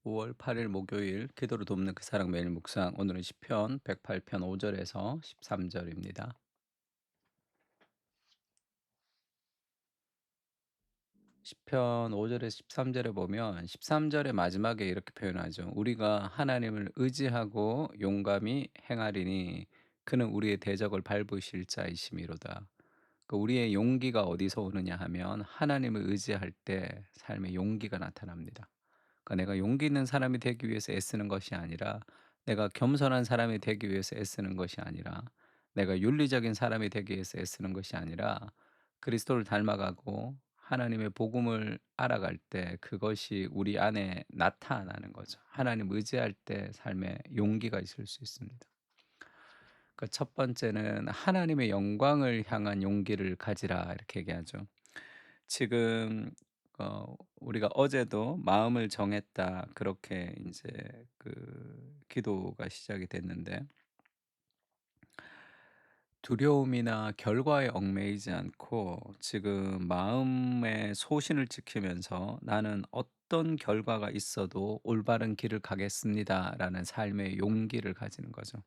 5월 8일 목요일 기도로 돕는 그 사랑 매일 묵상. 오늘은 시편 108편 5절에서 13절입니다. 시편 5절에서 13절에 보면 13절의 마지막에 이렇게 표현하죠. 우리가 하나님을 의지하고 용감히 행하리니 그는 우리의 대적을 밟으실 자이심이로다. 우리의 용기가 어디서 오느냐 하면 하나님을 의지할 때 삶의 용기가 나타납니다. 내가 용기 있는 사람이 되기 위해서 애쓰는 것이 아니라, 내가 겸손한 사람이 되기 위해서 애쓰는 것이 아니라, 내가 윤리적인 사람이 되기 위해서 애쓰는 것이 아니라, 그리스도를 닮아가고 하나님의 복음을 알아갈 때 그것이 우리 안에 나타나는 거죠. 하나님 의지할 때 삶에 용기가 있을 수 있습니다. 첫 번째는 하나님의 영광을 향한 용기를 가지라, 이렇게 얘기하죠. 지금 우리가 어제도 마음을 정했다, 그렇게 이제 기도가 시작이 됐는데, 두려움이나 결과에 얽매이지 않고 지금 마음의 소신을 지키면서 '나는 어떤 결과가 있어도 올바른 길을 가겠습니다.'라는 삶의 용기를 가지는 거죠.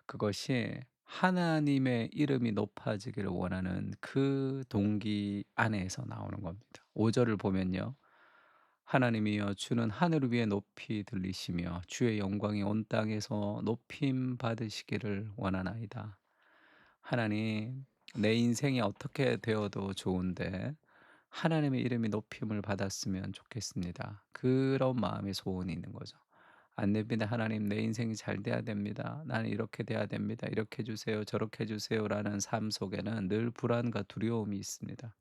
그것이 하나님의 이름이 높아지기를 원하는 그 동기 안에서 나오는 겁니다. 5 절을 보면요. 하나님이여, 주는 하늘 위에 높이 들리시며 주의 영광이 온 땅에서 높임 받으시기를 원하나이다. 하나님, 내 인생이 어떻게 되어도 좋은데 하나님의 이름이 높임을 받았으면 좋겠습니다. 그런 마음의 소원이 있는 거죠. 안 됩니다. 하나님, 내 인생이 잘 돼야 됩니다. 나는 이렇게 돼야 됩니다. 이렇게 해 주세요. 저렇게 해 주세요라는 삶 속에는 늘 불안과 두려움이 있습니다.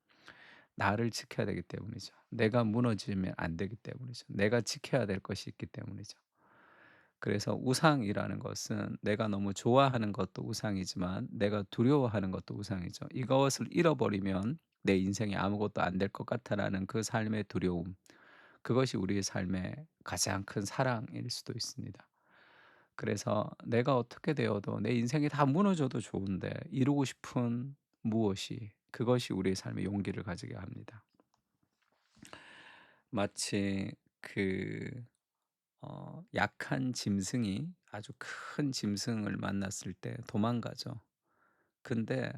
나를 지켜야 되기 때문이죠. 내가 무너지면 안 되기 때문이죠. 내가 지켜야 될 것이 있기 때문이죠. 그래서 우상이라는 것은 내가 너무 좋아하는 것도 우상이지만 내가 두려워하는 것도 우상이죠. 이것을 잃어버리면 내 인생에 아무것도 안 될 것 같아라는 그 삶의 두려움. 그것이 우리의 삶의 가장 큰 사랑일 수도 있습니다. 그래서 내가 어떻게 되어도 내 인생이 다 무너져도 좋은데 이루고 싶은 무엇이, 그것이 우리의 삶의 용기를 가지게 합니다. 마치 약한 짐승이 아주 큰 짐승을 만났을 때 도망가죠. 근데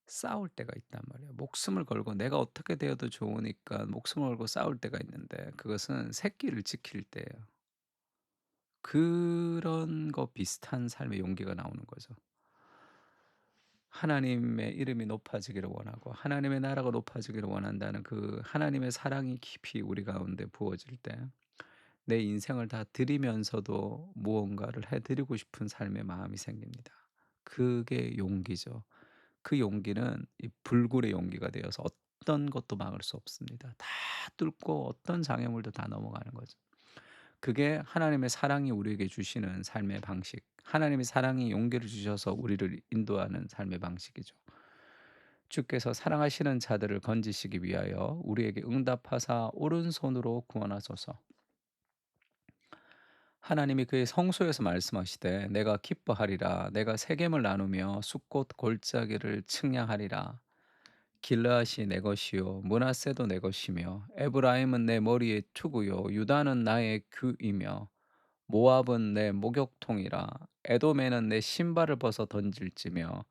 싸울 때가 있단 말이에요. 목숨을 걸고 내가 어떻게 되어도 좋으니까 목숨을 걸고 싸울 때가 있는데, 그것은 새끼를 지킬 때예요. 그런 거 비슷한 삶의 용기가 나오는 거죠. 하나님의 이름이 높아지기를 원하고 하나님의 나라가 높아지기를 원한다는 그 하나님의 사랑이 깊이 우리 가운데 부어질 때 내 인생을 다 드리면서도 무언가를 해 드리고 싶은 삶의 마음이 생깁니다. 그게 용기죠. 그 용기는 이 불굴의 용기가 되어서 어떤 것도 막을 수 없습니다. 다 뚫고 어떤 장애물도 다 넘어가는 거죠. 그게 하나님의 사랑이 우리에게 주시는 삶의 방식, 하나님의 사랑이 용기를 주셔서 우리를 인도하는 삶의 방식이죠. 주께서 사랑하시는 자들을 건지시기 위하여 우리에게 응답하사 오른손으로 구원하소서. 하나님이 그의 성소에서 말씀하시되 내가 기뻐하리라, 내가 세겜을 나누며 숫꽃 골짜기를 측량하리라. 길르앗이 내 것이요 므낫세도 내 것이며 에브라임은 내 머리의 투구요 유다는 나의 규이며 모압은 내 목욕통이라. 에돔에는 내 신발을 벗어 던질지며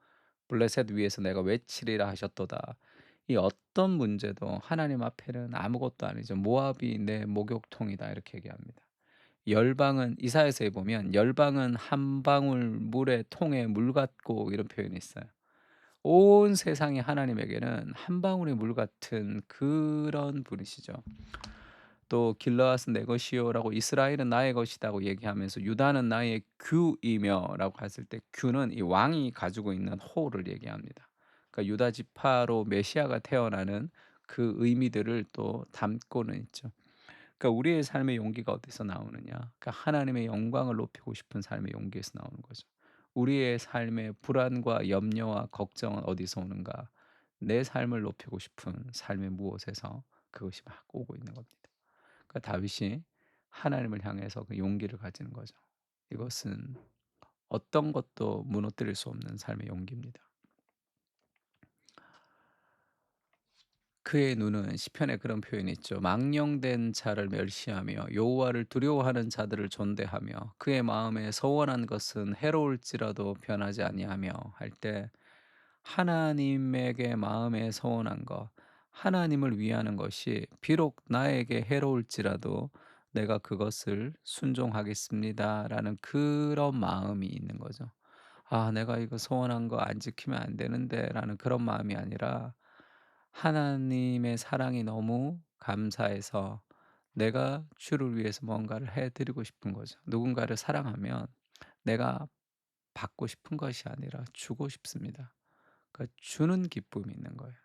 블레셋 위에서 내가 외치리라 하셨도다. 이 어떤 문제도 하나님 앞에는 아무것도 아니죠. 모압이 내 목욕통이다, 이렇게 얘기합니다. 열방은, 이사야서에 보면 열방은 한 방울 물의 통에 물 같고, 이런 표현이 있어요. 온 세상이 하나님에게는 한 방울의 물 같은 그런 분이시죠. 또 길르앗은 내 것이요라고, 이스라엘은 나의 것이다고 얘기하면서 유다는 나의 규이며라고 했을 때, 규는 이 왕이 가지고 있는 호를 얘기합니다. 그러니까 유다 지파로 메시아가 태어나는 그 의미들을 또 담고는 있죠. 그러니까 우리의 삶의 용기가 어디서 나오느냐? 그러니까 하나님의 영광을 높이고 싶은 삶의 용기에서 나오는 거죠. 우리의 삶의 불안과 염려와 걱정은 어디서 오는가? 내 삶을 높이고 싶은 삶의 무엇에서 그것이 막 오고 있는 겁니다. 그러니까 다윗이 하나님을 향해서 그 용기를 가지는 거죠. 이것은 어떤 것도 무너뜨릴 수 없는 삶의 용기입니다. 그의 눈은 시편에 그런 표현이 있죠. 망령된 자를 멸시하며 여호와를 두려워하는 자들을 존대하며 그의 마음에 서원한 것은 해로울지라도 변하지 아니하며 할 때 하나님에게 마음에 서원한 것, 하나님을 위하는 것이 비록 나에게 해로울지라도 내가 그것을 순종하겠습니다라는 그런 마음이 있는 거죠. 아, 내가 이거 소원한 거 안 지키면 안 되는데라는 그런 마음이 아니라 하나님의 사랑이 너무 감사해서 내가 주를 위해서 뭔가를 해 드리고 싶은 거죠. 누군가를 사랑하면 내가 받고 싶은 것이 아니라 주고 싶습니다. 그러니까 주는 기쁨이 있는 거예요.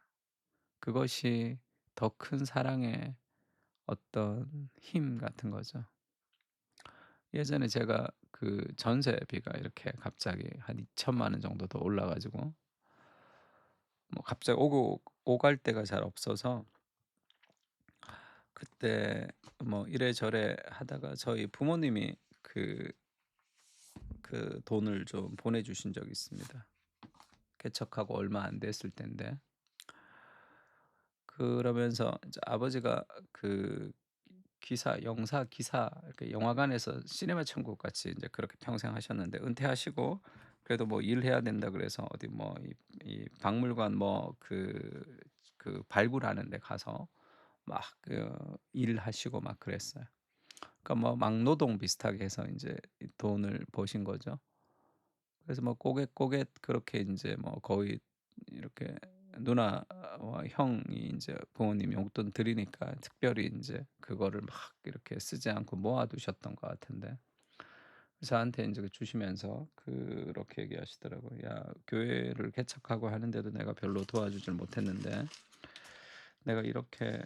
그것이 더 큰 사랑의 어떤 힘 같은 거죠. 예전에 제가 그 전세비가 이렇게 갑자기 한 2천만 원 정도 더 올라 가지고 뭐 갑자기 오고 오갈 데가 잘 없어서 그때 뭐 이래저래 하다가 저희 부모님이 그 돈을 좀 보내 주신 적이 있습니다. 개척하고 얼마 안 됐을 때인데 그러면서 이제 아버지가 그 기사 영사 기사 이렇게 영화관에서 시네마 천국 같이 인제 그렇게 평생 하셨는데 은퇴하시고 그래도 뭐 일해야 된다 그래서 어디 뭐 이 박물관 뭐 발굴하는 데 가서 막 일하시고 막 그랬어요. 그러니까 뭐 막노동 비슷하게 해서 인제 이 돈을 버신 거죠. 그래서 뭐 꼬깃꼬깃 그렇게 인제 뭐 거의 이렇게 누나와 형이 인제 부모님 용돈 드리니까 특별히 인제 그거를 막 이렇게 쓰지 않고 모아 두셨던 것 같은데 저한테 인제 그 주시면서 그렇게 얘기하시더라고요. "야, 교회를 개척하고 하는데도 내가 별로 도와주질 못했는데 내가 이렇게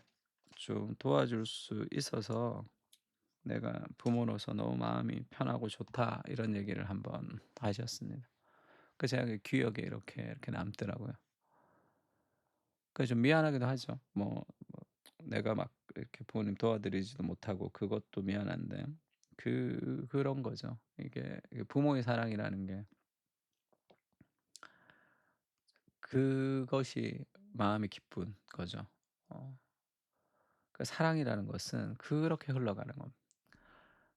좀 도와줄 수 있어서 내가 부모로서 너무 마음이 편하고 좋다." 이런 얘기를 한번 하셨습니다. 그 제가 그 기억에 이렇게 남더라고요. 그래서 좀 미안하기도 하죠. 내가 막 이렇게 부모님 도와드리지도 못하고 그것도 미안한데 그런 거죠. 이게 부모의 사랑이라는 게 그것이 마음이 기쁜 거죠. 어 그 사랑이라는 것은 그렇게 흘러가는 겁니다.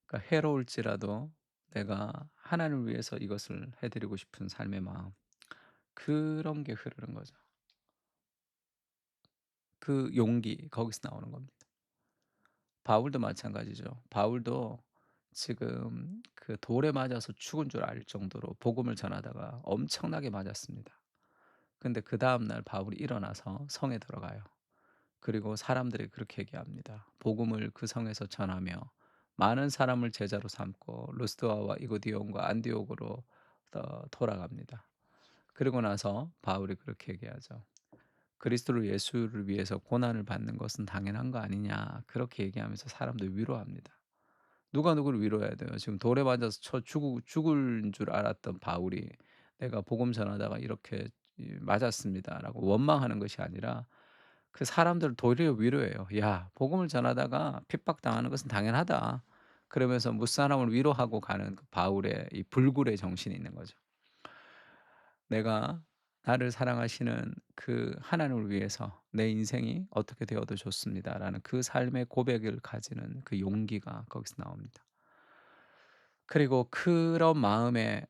그러니까 해로울지라도 내가 하나님을 위해서 이것을 해 드리고 싶은 삶의 마음, 그런 게 흐르는 거죠. 그 용기 거기서 나오는 겁니다. 바울도 마찬가지죠. 바울도 지금 그 돌에 맞아서 죽은 줄 알 정도로 복음을 전하다가 엄청나게 맞았습니다. 근데 그다음 날 바울이 일어나서 성에 들어가요. 그리고 사람들이 그렇게 얘기합니다. 복음을 그 성에서 전하며 많은 사람을 제자로 삼고 루스드라와 이고디온과 안디옥으로 돌아갑니다. 그리고 나서 바울이 그렇게 얘기하죠. 그리스도를 예수를 위해서 고난을 받는 것은 당연한 거 아니냐. 그렇게 얘기하면서 사람들 위로합니다. 누가 누구를 위로해야 돼요. 지금 돌에 맞아서 죽을 줄 알았던 바울이 "내가 복음 전하다가 이렇게 맞았습니다."라고 원망하는 것이 아니라 그 사람들을 도리어 위로해요. "야, 복음을 전하다가 핍박당하는 것은 당연하다." 그러면서 무사람을 위로하고 가는 그 바울의 이 불굴의 정신이 있는 거죠. 내가 나를 사랑하시는 그 하나님을 위해서 내 인생이 어떻게 되어도 좋습니다라는 그 삶의 고백을 가지는 그 용기가 거기서 나옵니다. 그리고 그런 마음에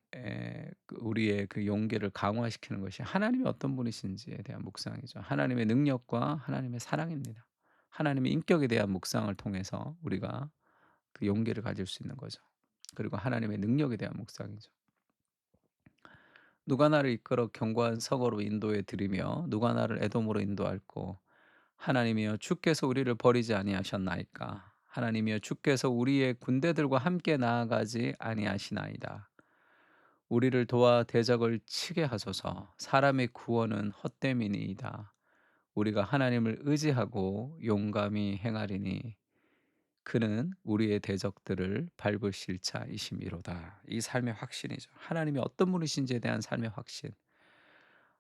우리의 그 용기를 강화시키는 것이 하나님이 어떤 분이신지에 대한 묵상이죠. 하나님의 능력과 하나님의 사랑입니다. 하나님의 인격에 대한 묵상을 통해서 우리가 그 용기를 가질 수 있는 거죠. 그리고 하나님의 능력에 대한 묵상이죠. 누가 나를 이끌어 견고한 서거로 인도해 드리며 누가 나를 에돔으로 인도할꼬. 하나님이여 주께서 우리를 버리지 아니하셨나이까. 하나님이여 주께서 우리의 군대들과 함께 나아가지 아니하시나이다. 우리를 도와 대적을 치게 하소서. 사람의 구원은 헛됨이니이다. 우리가 하나님을 의지하고 용감히 행하리니 그는 우리의 대적들을 밟으실 자이심이로다. 이 삶의 확신이죠. 하나님이 어떤 분이신지에 대한 삶의 확신.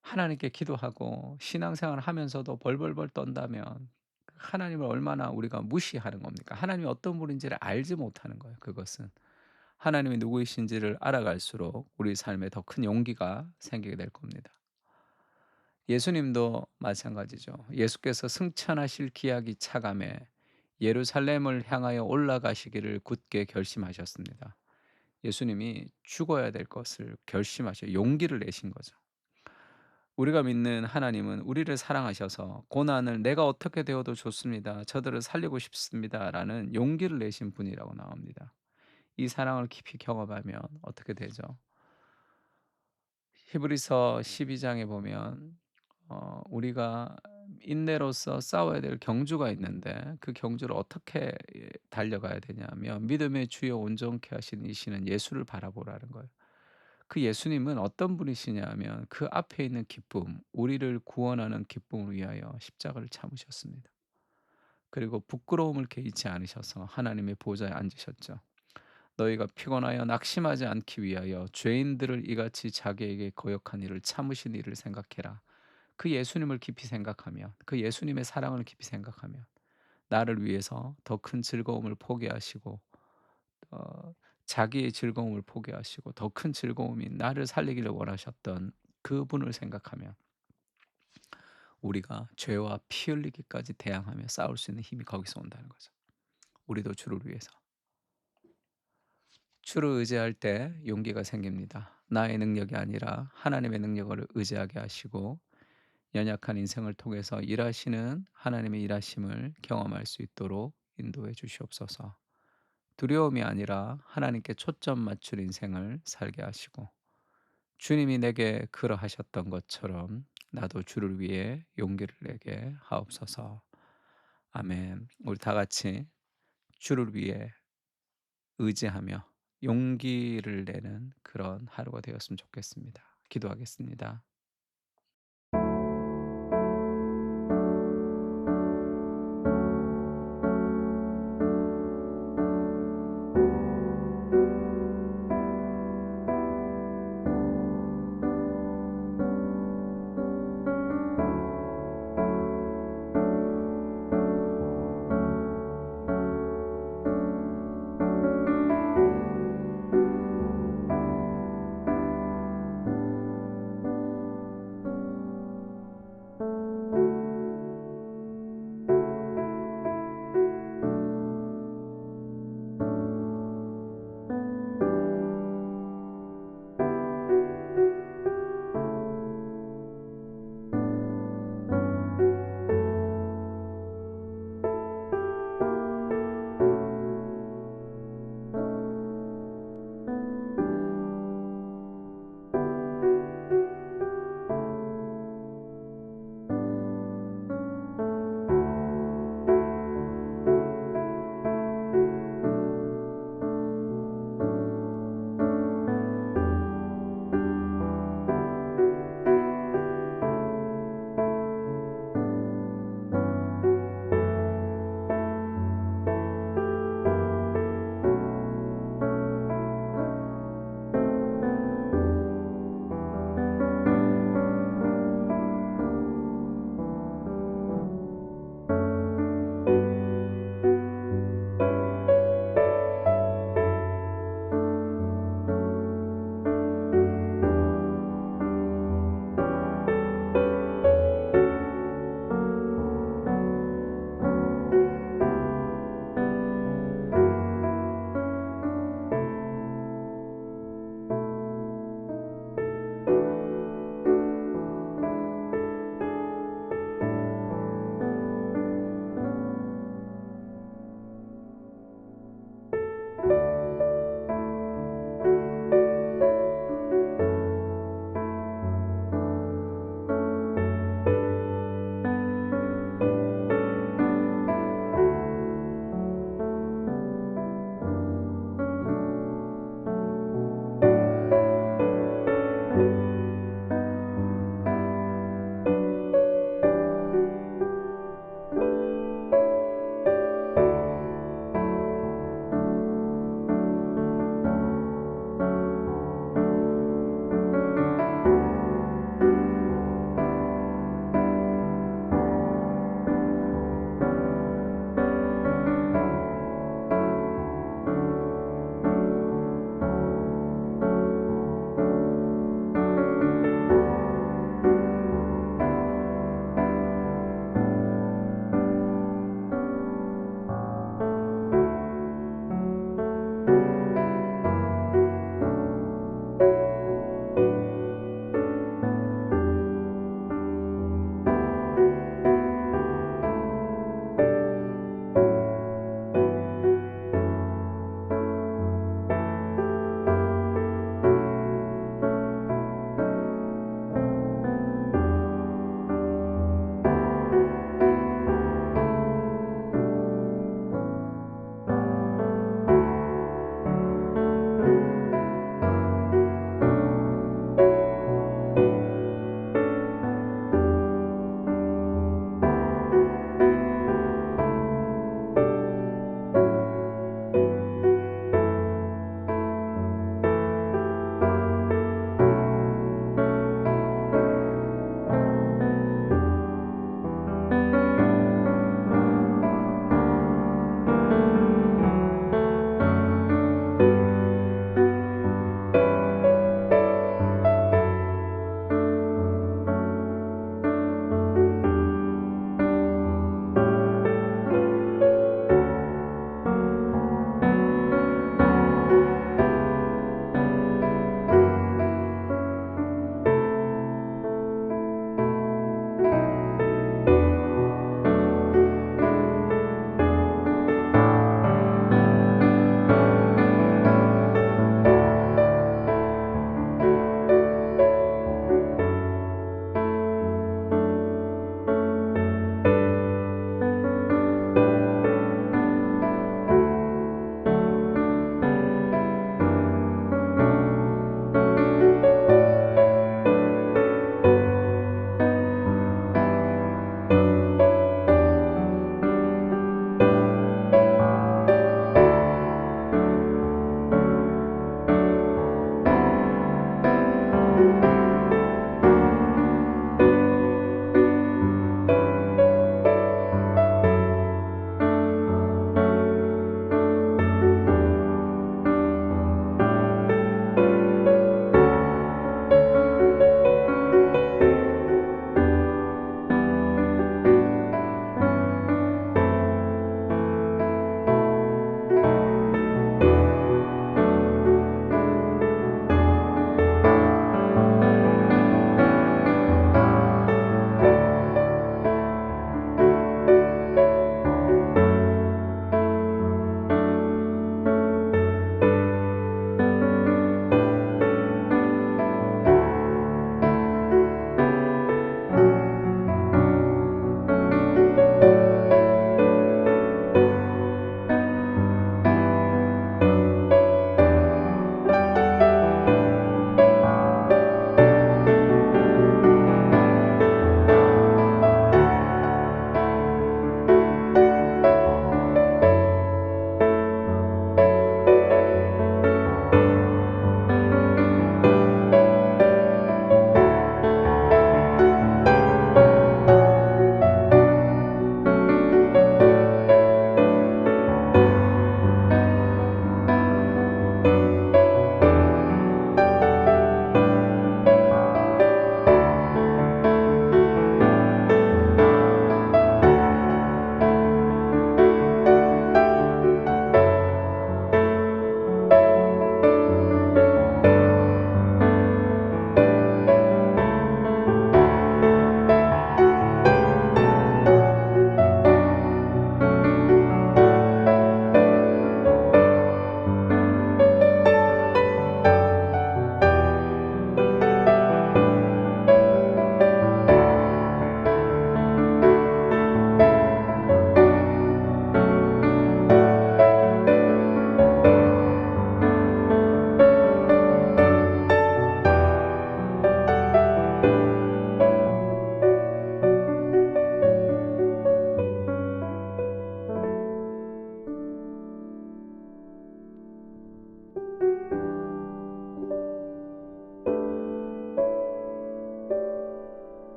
하나님께 기도하고 신앙생활을 하면서도 벌벌벌 떤다면 하나님을 얼마나 우리가 무시하는 겁니까? 하나님이 어떤 분인지를 알지 못하는 거예요, 그것은. 하나님이 누구이신지를 알아갈수록 우리 삶에 더 큰 용기가 생기게 될 겁니다. 예수님도 마찬가지죠. 예수께서 승천하실 기약이 차감해 예루살렘을 향하여 올라가시기를 굳게 결심하셨습니다. 예수님이 죽어야 될 것을 결심하셔 용기를 내신 거죠. 우리가 믿는 하나님은 우리를 사랑하셔서 고난을 "내가 어떻게 되어도 좋습니다. 저들을 살리고 싶습니다."라는 용기를 내신 분이라고 나옵니다. 이 사랑을 깊이 경험하면 어떻게 되죠? 히브리서 12 장에 보면 우리가 인내로서 싸워야 될 경주가 있는데 그 경주를 어떻게 달려가야 되냐면 믿음의 주요 온전케 하신 이시는 예수를 바라보라는 거예요. 그 예수님은 어떤 분이시냐면 그 앞에 있는 기쁨, 우리를 구원하는 기쁨을 위하여 십자가를 참으셨습니다. 그리고 부끄러움을 개의치 않으셔서 하나님의 보좌에 앉으셨죠. 너희가 피곤하여 낙심하지 않기 위하여 죄인들을 이같이 자기에게 거역한 일을 참으신 일을 생각해라. 그 예수님을 깊이 생각하면, 그 예수님의 사랑을 깊이 생각하면 나를 위해서 더 큰 즐거움을 포기하시고 어 자기의 즐거움을 포기하시고 더 큰 즐거움인 나를 살리기를 원하셨던 그분을 생각하면 우리가 죄와 피 흘리기까지 대항하며 싸울 수 있는 힘이 거기서 온다는 거죠. 우리도 주를 위해서. 주를 의지할 때 용기가 생깁니다. 나의 능력이 아니라 하나님의 능력을 의지하게 하시고 연약한 인생을 통해서 일하시는 하나님의 일하심을 경험할 수 있도록 인도해 주시옵소서. 두려움이 아니라 하나님께 초점 맞출 인생을 살게 하시고 주님이 내게 그러하셨던 것처럼 나도 주를 위해 용기를 내게 하옵소서. 아멘. 우리 다 같이 주를 위해 의지하며 용기를 내는 그런 하루가 되었으면 좋겠습니다. 기도하겠습니다.